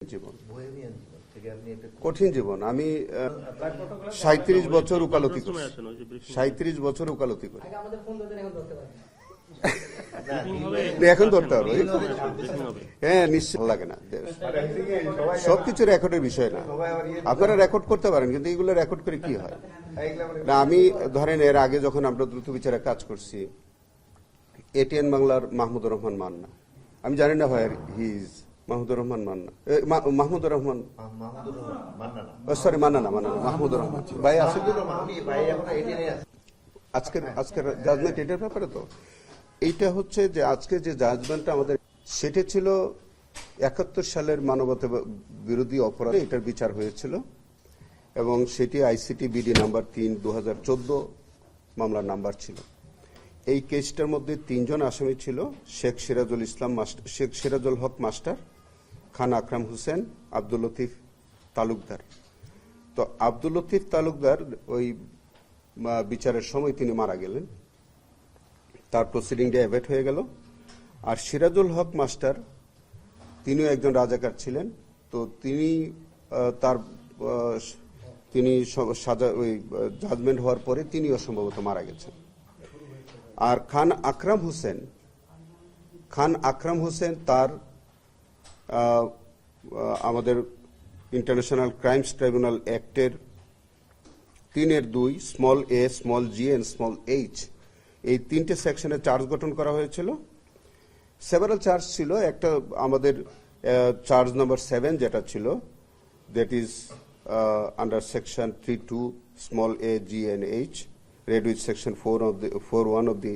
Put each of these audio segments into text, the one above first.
জীবন কঠিন জীবন। আমি ৩৭ বছর উকালতি করি, ৩৭ বছর উকালতি করি। এখন ধরতে হবে, হ্যাঁ নিশ্চয় লাগে না, সবকিছু রেকর্ডের বিষয় না। আপনারা রেকর্ড করতে পারেন, কিন্তু এগুলো রেকর্ড করে কি হয় না। আমি ধরেন এর আগে যখন আমরা দ্রুত বিচারে কাজ করছি, এটিএন বাংলার মাহমুদুর রহমান মান্না, আমি জানি না ভাই he is Mahmudur Rahman Manna, Mahmudur Rahman sorry Manna না, মাহমুদুর রহমান ভাই আছে। আজকের জাজমেন্ট এটার ব্যাপারে তো এইটা হচ্ছে যে আজকে যে জাজমেন্টটা আমাদের, সেটা ছিল ৭১ সালের মানবতা বিরোধী অপরাধ, এটার বিচার হয়েছিল এবং সেটি আইসিটি বিডি নাম্বার ৩ ২০১৪ মামলার নাম্বার ছিল। এই কেসটার মধ্যে ৩ জন আসামি ছিল, শেখ সিরাজুল হক মাস্টার, খান আকরাম হোসেন, আব্দুল লতিফ তালুকদার। তো আব্দুল লতিফ তালুকদার ওই বিচারের সময় তিনি মারা গেলেন, তার প্রসিডিংটা অ্যাভয়েড হয়ে গেল। আর সিরাজুল হক মাস্টার তিনিও একজন রাজাকার ছিলেন, তো তিনি সাজা ওই জাজমেন্ট হওয়ার পরে তিনিও সম্ভবত মারা গেছেন। আর খান আকরাম হোসেন তার আমাদের ইন্টারন্যাশনাল ক্রাইমস ট্রাইব্যুনাল অ্যাক্টের ৩-২ small A, small G and small H, এই ৩টে সেকশনে চার্জ গঠন করা হয়েছিল। সেভারাল চার্জ ছিল, একটা আমাদের চার্জ নাম্বার 7 যেটা ছিল, that is under section 3(2) small A, G and H, read with section 4(1) of the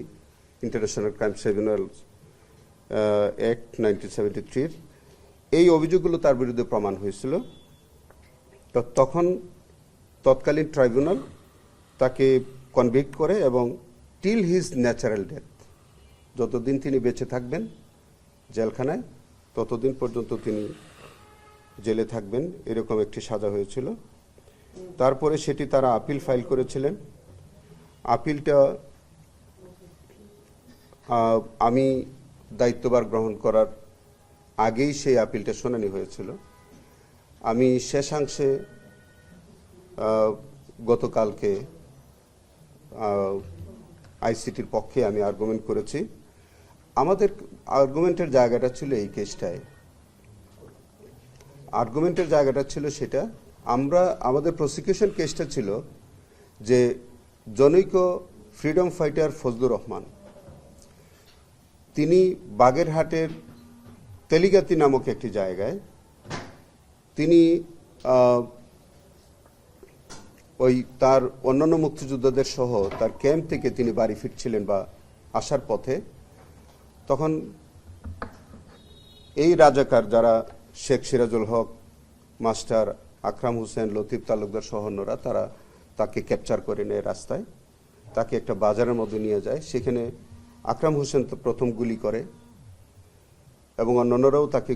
International Crime Tribunal Act 1973 এই অভিযোগগুলো তার বিরুদ্ধে প্রমাণ হয়েছিল। তো তখন তৎকালীন ট্রাইব্যুনাল তাকে কনভিক্ট করে এবং টিল হিজ ন্যাচারাল ডেথ, যতদিন তিনি বেঁচে থাকবেন জেলখানায় ততদিন পর্যন্ত তিনি জেলে থাকবেন, এরকম একটি সাজা হয়েছিল। তারপরে সেটি তারা আপিল ফাইল করেছিলেন। আপিলটা আমি দায়িত্বভার গ্রহণ করার আগেই সেই আপিলটা শুনানি হয়েছিল। আমি শেষাংশে গতকালকে আইসিটির পক্ষে আমি আর্গুমেন্ট করেছি। আমাদের আর্গুমেন্টের জায়গাটা ছিল এই কেসটায়, আর্গুমেন্টের জায়গাটা ছিল সেটা, আমাদের প্রসিকিউশন কেসটা ছিল যে জনৈক ফ্রিডম ফাইটার ফজলুর রহমান, তিনি বাগেরহাটের তেলিগাতি নামক একটি জায়গায় তিনি ওই তার অন্যান্য মুক্তিযোদ্ধাদের সহ তার ক্যাম্প থেকে তিনি বাড়ি ফিরছিলেন বা আসার পথে, তখন এই রাজাকার যারা শেখ সিরাজুল হক মাস্টার, আকরাম হোসেন, লতিফ তালুকদার সহ অন্যরা, তারা তাকে ক্যাপচার করে নেয় রাস্তায়, তাকে একটা বাজারের মধ্যে নিয়ে যায়। সেখানে আকরাম হোসেন তো প্রথম গুলি করে এবং অন্যান্যরাও তাকে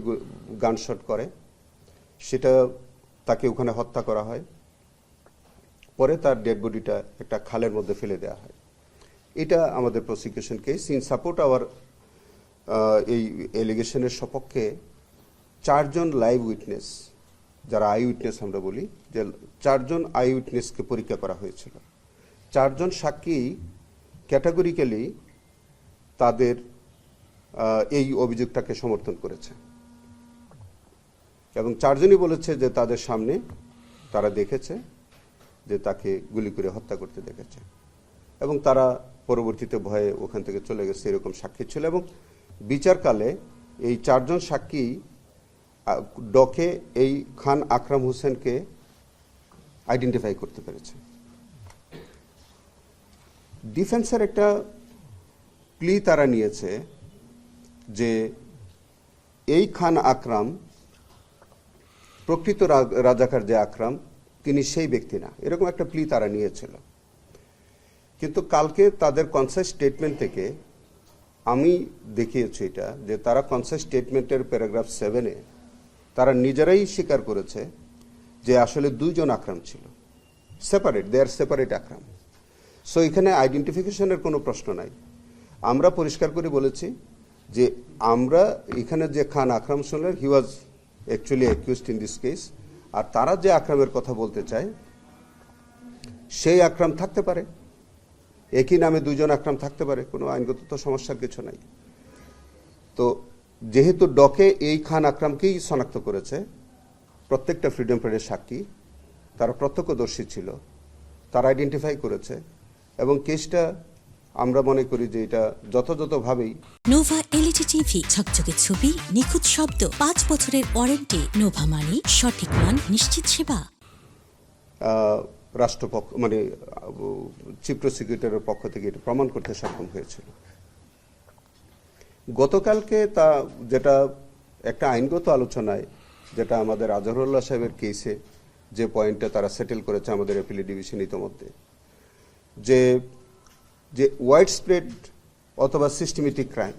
গানশট করে, সেটা তাকে ওখানে হত্যা করা হয়। পরে তার ডেড বডিটা একটা খালের মধ্যে ফেলে দেওয়া হয়। এটা আমাদের prosecution case. In support hour এই এলিগেশনের সপক্ষে 4 জন লাইভ উইটনেস, যারা আই উইটনেস আমরা বলি, যে 4 জন আই উইটনেসকে পরীক্ষা করা হয়েছিল। 4 জন সাক্ষী ক্যাটাগরিক্যালি তাদের এই অভিযোগটাকে সমর্থন করেছে এবং 4 জনই বলেছে যে তাদের সামনে তারা দেখেছে যে তাকে গুলি করে হত্যা করতে দেখেছে এবং তারা পরবর্তীতে ভয়ে ওখান থেকে চলে গেছে, এরকম সাক্ষী ছিল। এবং বিচারকালে এই 4 জন সাক্ষী ডকে এই খান আকরাম হোসেনকে আইডেন্টিফাই করতে পেরেছে। ডিফেন্সের একটা প্লি তারা নিয়েছে যে এই খান আকরাম প্রকৃত রাজাকার যে আকরাম, তিনি সেই ব্যক্তি না, এরকম একটা প্লি তারা নিয়েছিল। কিন্তু কালকে তাদের কনসাস স্টেটমেন্ট থেকে আমি দেখিয়েছি এটা, যে তারা কনসাস স্টেটমেন্টের প্যারাগ্রাফ 7-এ তারা নিজেরাই স্বীকার করেছে যে আসলে 2 জন আকরাম ছিল, সেপারেট, দে আর সেপারেট আকরাম। সো এখানে আইডেন্টিফিকেশনের কোনো প্রশ্ন নাই। আমরা পরিষ্কার করে বলেছি যে আমরা এখানে যে Khan Akram Hossain, he was actually accused in this case, আর তারা যে আকরামের কথা বলতে চায় সেই আকরাম থাকতে পারে, একই নামে দুইজন আকরাম থাকতে পারে, কোনো আইনগত তো সমস্যার কিছু নাই। তো যেহেতু ডকে এই খান আকরামকেই শনাক্ত করেছে, প্রত্যেকটা ফ্রিডম ফাইটারের সাক্ষী, তারা প্রত্যক্ষদর্শী ছিল, তারা আইডেন্টিফাই করেছে, এবং কেসটা আমরা মনে করি যে এটা যথাযথভাবেই। নোভা এলইডি টিভি, ঝকঝকে ছবি, নিখুঁত শব্দ, 5 বছরের ওয়ারেন্টি। নোভা মানে সঠিক মান, নিশ্চিত সেবা। রাষ্ট্রপক্ষ মানে চিফ প্রসিকিউটরের পক্ষ থেকে এটা প্রমাণ করতে সক্ষম হয়েছিল। গতকালকে তা যেটা একটা আইনগত আলোচনায়, যেটা আমাদের আজহারুল্লাহ সাহেবের কেসে যে পয়েন্টটা তারা সেটেল করেছে আমাদের অ্যাপিল ডিভিশন ইতোমধ্যে, যে যে ওয়াইড স্প্রেড অথবা সিস্টেমেটিক ক্রাইম,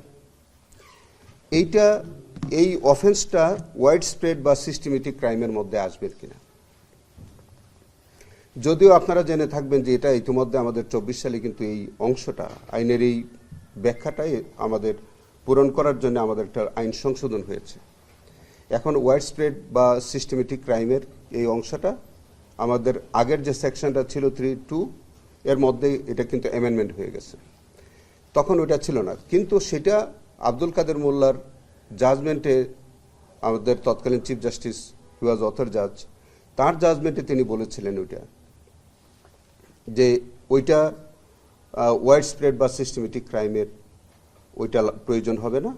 এই অফেন্সটা ওয়াইড স্প্রেড বা সিস্টেমেটিক ক্রাইমের মধ্যে আসবে কিনা। যদিও আপনারা জেনে থাকবেন যে এটা ইতিমধ্যে আমাদের 24 সালে কিন্তু এই অংশটা, আইনের এই ব্যাখ্যাটাই আমাদের পূরণ করার জন্য আমাদের একটা আইন সংশোধন হয়েছে। এখন ওয়াইড স্প্রেড বা সিস্টেমেটিক ক্রাইমের এই অংশটা আমাদের আগের যে সেকশনটা ছিল 3(2) এর মধ্যে এটা কিন্তু অ্যামেন্ডমেন্ট হয়ে গেছে। তখন ওটা ছিল না, কিন্তু সেটা আব্দুল কাদের মোল্লার জাজমেন্টে, আমাদের তৎকালীন চিফ জাস্টিস হি ওয়াজ অথর জাজ, তার জাজমেন্টে তিনি বলেছিলেন ওইটা যে ওইটা ওয়াইড স্প্রেড বা সিস্টেমেটিক ক্রাইমের ওইটা প্রয়োজন হবে না,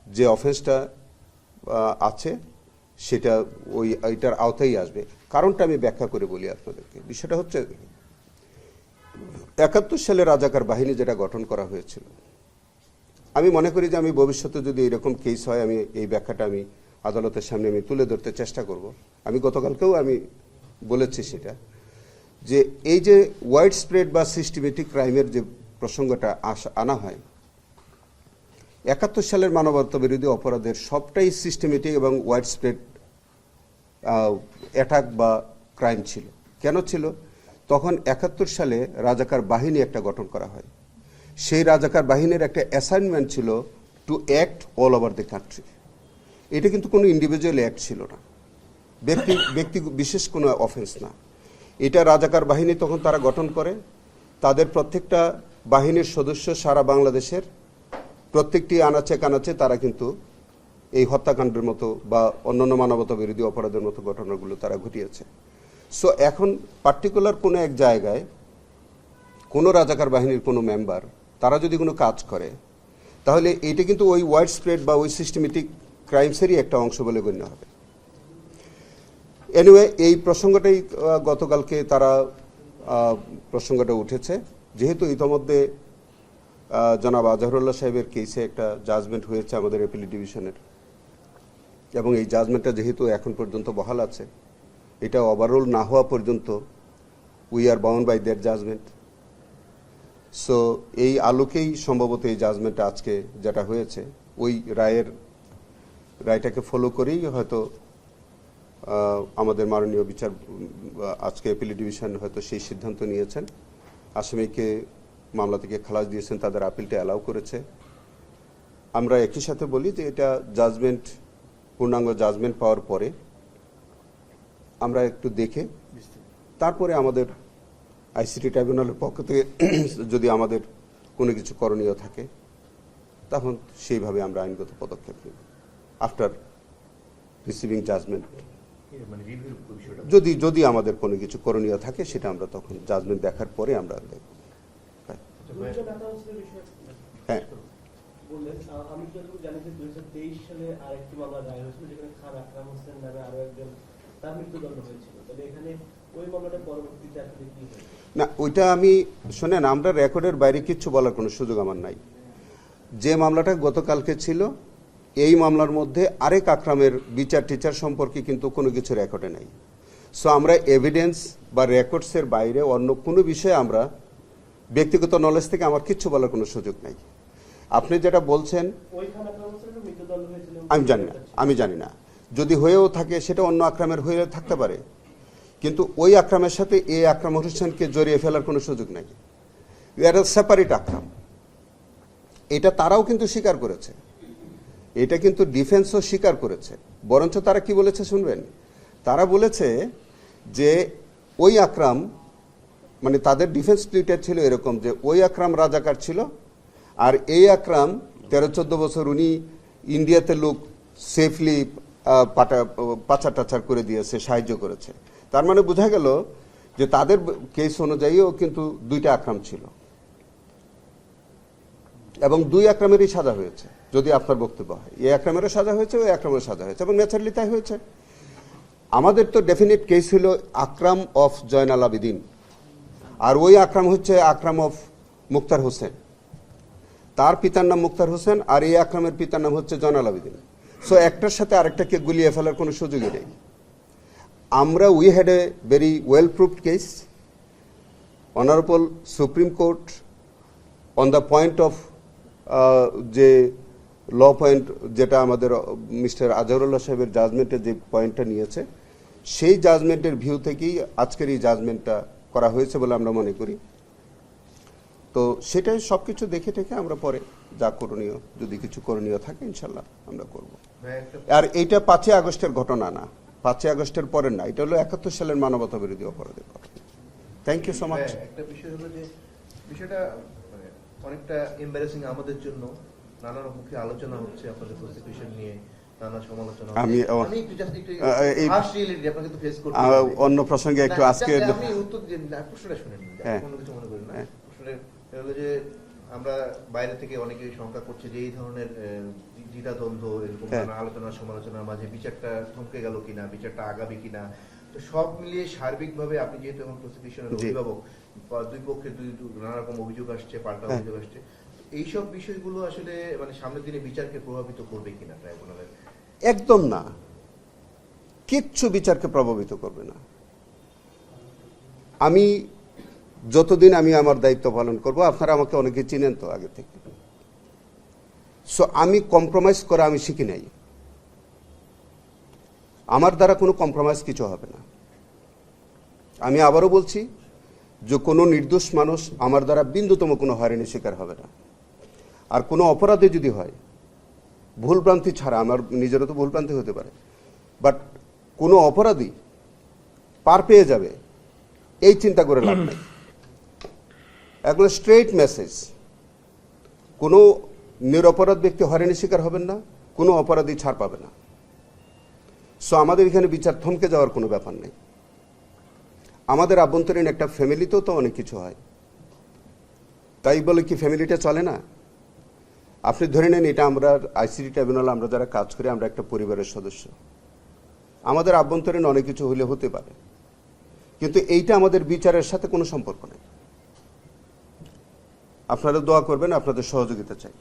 যে অফেন্সটা আছে সেটা ওইটার আওতায় আসবে। কারণটা আমি ব্যাখ্যা করে বলি আপনাদেরকে। বিষয়টা হচ্ছে 71 সালে রাজাকার বাহিনী যেটা গঠন করা হয়েছিল, আমি মনে করি যে আমি ভবিষ্যতে যদি এরকম কেস হয়, আমি এই ব্যাখ্যাটা আমি আদালতের সামনে আমি তুলে ধরতে চেষ্টা করব। আমি গতকালকেও আমি বলেছি সেটা, যে এই যে ওয়াইড স্প্রেড বা সিস্টেমেটিক ক্রাইমের যে প্রসঙ্গটা আনা হয়, 71 সালের মানবতা বিরোধী অপরাধের সবটাই সিস্টেমেটিক এবং ওয়াইড স্প্রেড অ্যাটাক বা ক্রাইম ছিল। কেন ছিল? তখন 71 সালে রাজাকার বাহিনী একটা গঠন করা হয়। সেই রাজাকার বাহিনীর একটা অ্যাসাইনমেন্ট ছিল to act all over the country. এটা কিন্তু কোনো ইন্ডিভিজুয়াল অ্যাক্ট ছিল না, ব্যক্তি বিশেষ কোনো অফেন্স না। এটা রাজাকার বাহিনী তখন তারা গঠন করে, তাদের প্রত্যেকটা বাহিনীর সদস্য সারা বাংলাদেশের প্রত্যেকটি আনাচে কানাচে তারা কিন্তু এই হত্যাকাণ্ডের মতো বা অন্যান্য মানবতা বিরোধী অপরাধের মতো ঘটনাগুলো তারা ঘটিয়েছে। সো এখন পার্টিকুলার কোনো এক জায়গায় কোনো রাজাকার বাহিনীর কোনো মেম্বার তারা যদি কোনো কাজ করে, তাহলে এইটা কিন্তু ওই ওয়াইড স্প্রেড বা ওই সিস্টেমেটিক ক্রাইমসেরই একটা অংশ বলে গণ্য হবে। এনিওয়ে, এই প্রসঙ্গটাই গতকালকে তারা প্রসঙ্গটা উঠেছে, যেহেতু ইতোমধ্যে জনাব আজহারুল্লাহ সাহেবের কেসে একটা জাজমেন্ট হয়েছে আমাদের অ্যাপিল ডিভিশনের, এবং এই জাজমেন্টটা যেহেতু এখন পর্যন্ত বহাল আছে, এটা ওভাররুল না হওয়া পর্যন্ত we are bound by that judgement. So এই আলোকেই সম্ভবত এই জাজমেন্টটা আজকে যেটা হয়েছে, ওই রায়টাকে ফলো করেই হয়তো আমাদের মাননীয় বিচার আজকে অ্যাপিল ডিভিশন হয়তো সেই সিদ্ধান্ত নিয়েছেন। আসামিকে মামলা থেকে খালাস দিয়েছেন, তাদের আপিলটা অ্যালাউ করেছে। আমরা একই সাথে বলি যে এটা জাজমেন্ট, পূর্ণাঙ্গ জাজমেন্ট পাওয়ার পরে আমরা একটু দেখে তারপরে আমাদের আইসিটি ট্রাইব্যুনালের পক্ষ থেকে যদি আমাদের কোনো কিছু করণীয় থাকে, তখন সেইভাবে আমরা আইনগত পদক্ষেপ নেব আফটার রিসিভিং জাজমেন্ট। যদি আমাদের কোনো কিছু করণীয় থাকে সেটা আমরা তখন জাজমেন্ট দেখার পরে আমরা দেখব। হ্যাঁ, আমি যতটুকু জানি যে 2023 সালে আরেকটি মামলা দায়ের হয়েছিল, যেখানে খান আকরাম হোসেন নামে আরো একজন তার মৃত্যুদণ্ড হয়েছিল। তবে এখানে ওই মামলাটা পরবর্তীতে আসলে কি হয়েছে? না, ওইটা আমি শোনেন, আমরা রেকর্ডের বাইরে কিচ্ছু বলার কোনো সুযোগ আমার নাই। যে মামলাটা গতকালকে ছিল, এই মামলার মধ্যে আরেক আকরামের বিচার টিচার সম্পর্কে কিন্তু কোনো কিছু রেকর্ডে নাই। সো আমরা এভিডেন্স বা রেকর্ডসের বাইরে অন্য কোনো বিষয়ে আমরা ব্যক্তিগত নলেজ থেকে আমার কিচ্ছু বলার কোনো সুযোগ নাই। আপনি যেটা বলছেন আমি জানি না, যদি হয়েও থাকে সেটা অন্য আকরামের হয়ে থাকতে পারে, কিন্তু ওই আকরামের সাথে এই আকরাম হোসেনকে জড়িয়ে ফেলার কোনো সুযোগ নাই। এটা সেপারেট আকরাম, এটা তারাও কিন্তু স্বীকার করেছে এটা কিন্তু ডিফেন্সও স্বীকার করেছে। বরঞ্চ তারা কি বলেছে শুনবেন, তারা বলেছে যে ওই আকরাম, মানে তাদের ডিফেন্স টুইটার ছিল এরকম যে ওই আকরাম রাজাকার ছিল, আর এই আকরাম 13-14 বছর উনি ইন্ডিয়াতে লোক সেফলি পাচার টাচার করে দিয়েছে, সাহায্য করেছে। তার মানে বোঝা গেল যে তাদের কেস অনুযায়ীও কিন্তু 2টা আকরাম ছিল এবং 2 আকরামেরই সাজা হয়েছে যদি আপনার বক্তব্য হয়। এই আকরামেরও সাজা হয়েছে, ওই আকরামেরও সাজা হয়েছে এবং ন্যাচারালি তাই হয়েছে। আমাদের তো ডেফিনেট কেস হলো আকরাম অফ জয়নাল আবেদিন, আর ওই আকরাম হচ্ছে আকরাম অফ মুক্তার হোসেন। তার পিতার নাম মুক্তার হোসেন আর এই আকরামের পিতার নাম হচ্ছে জয়নাল আবেদিন। সো একটার সাথে আরেকটাকে গুলিয়ে ফেলার কোনো সুযোগই নেই। আমরা we had a very well proved case. Honourable supreme court on the point of যে ল পয়েন্ট, যেটা আমাদের মিস্টার আজহারুল্লাহ সাহেবের জাজমেন্টে যে পয়েন্টটা নিয়েছে, সেই জাজমেন্টের ভিউ থেকেই আজকের এই জাজমেন্টটা করা হয়েছে বলে আমরা মনে করি। তো সেটাই সবকিছু দেখে টেখে আমরা পরে যা করণীয়, যদি কিছু করণীয় থাকে ইনশাল্লাহ আমরা করব। আর এইটা 5ই আগস্টের ঘটনা না, 5ই আগস্টের পরের না, এটা হলো 71 সালের মানবতা বিরোধী অপরাধের ঘটনা। Thank you so much. একটা বিষয় হলো যে বিষয়টা মানে অনেকটা এম্বারেসিং আমাদের জন্য। নানা রকমকে আলোচনা হচ্ছে আপনাদের প্রসিকিউশন নিয়ে, নানা সমালোচনা। আমি একটু জাস্ট একটু এই হার্শ রিয়েলিটি আপনাকে তো ফেস করতে হবে। অন্য প্রসঙ্গে একটু আজকে আমি উত্তর দিন না, প্রশ্নটা শুনেন, কোনো কিছু মনে করেন না। প্রশ্নটা হলো যে আমরা বাইরে থেকে অনেকে শঙ্কা করছে যে এই ধরনের দ্বিধাদ্বন্দ্ব, এরকম নানা আলোচনা সমালোচনার মাঝে বিচারটা থমকে গেল কিনা, বিচারটা আগাবে কিনা। তো সব মিলিয়ে সার্বিকভাবে আপনি যেহেতু এখন প্রসিকিউশনের অভিভাবক, দুই পক্ষের নানা রকম অভিযোগ আসছে, পাল্টা অভিযোগ আসছে, এইসব বিষয়গুলো আসলে মানে সামনের দিনে বিচারকে প্রভাবিত করবে কিনা ট্রাইব্যুনালের? একদম না, কিচ্ছু বিচারকে প্রভাবিত করবে না। আমি যতদিন আমি আমার দায়িত্ব পালন করব, আপনারা আমাকে অনেকে চিনেন তো আগে থেকে, সো আমি কম্প্রোমাইজ করা আমি শিখি নাই। আমার দ্বারা কোনো কম্প্রোমাইজ কিছু হবে না। আমি আবারও বলছি যে কোনো নির্দোষ মানুষ আমার দ্বারা বিন্দুতম কোনো হয়রানির শিকার হবে না। আর কোনো অপরাধে যদি হয়, ভুলভ্রান্তি ছাড়া, আমার নিজেরও তো ভুলভ্রান্তি হতে পারে, বাট কোনো অপরাধী পার পেয়ে যাবে এই চিন্তা করে লাভ নেই। একদম স্ট্রেইট মেসেজ, কোনো নিরপরাধ ব্যক্তি হয়রানির শিকার হবেন না, কোনো অপরাধী ছাড় পাবে না। সো আমাদের এখানে বিচার থমকে যাওয়ার কোনো ব্যাপার নেই। আমাদের আভ্যন্তরীণ একটা ফ্যামিলিতেও তো অনেক কিছু হয়, তাই বলে কি ফ্যামিলিটা চলে না? আপনি ধরে নেন এটা আমরা আইসিটি ট্রাইব্যুনাল আমরা যারা কাজ করি, আমরা একটা পরিবারের সদস্য। আমাদের আভ্যন্তরীণ অনেক কিছু হলে হতে পারে, কিন্তু এইটা আমাদের বিচারের সাথে কোনো সম্পর্ক নেই। আপনারা দোয়া করবেন, আপনাদের সহযোগিতা চাই।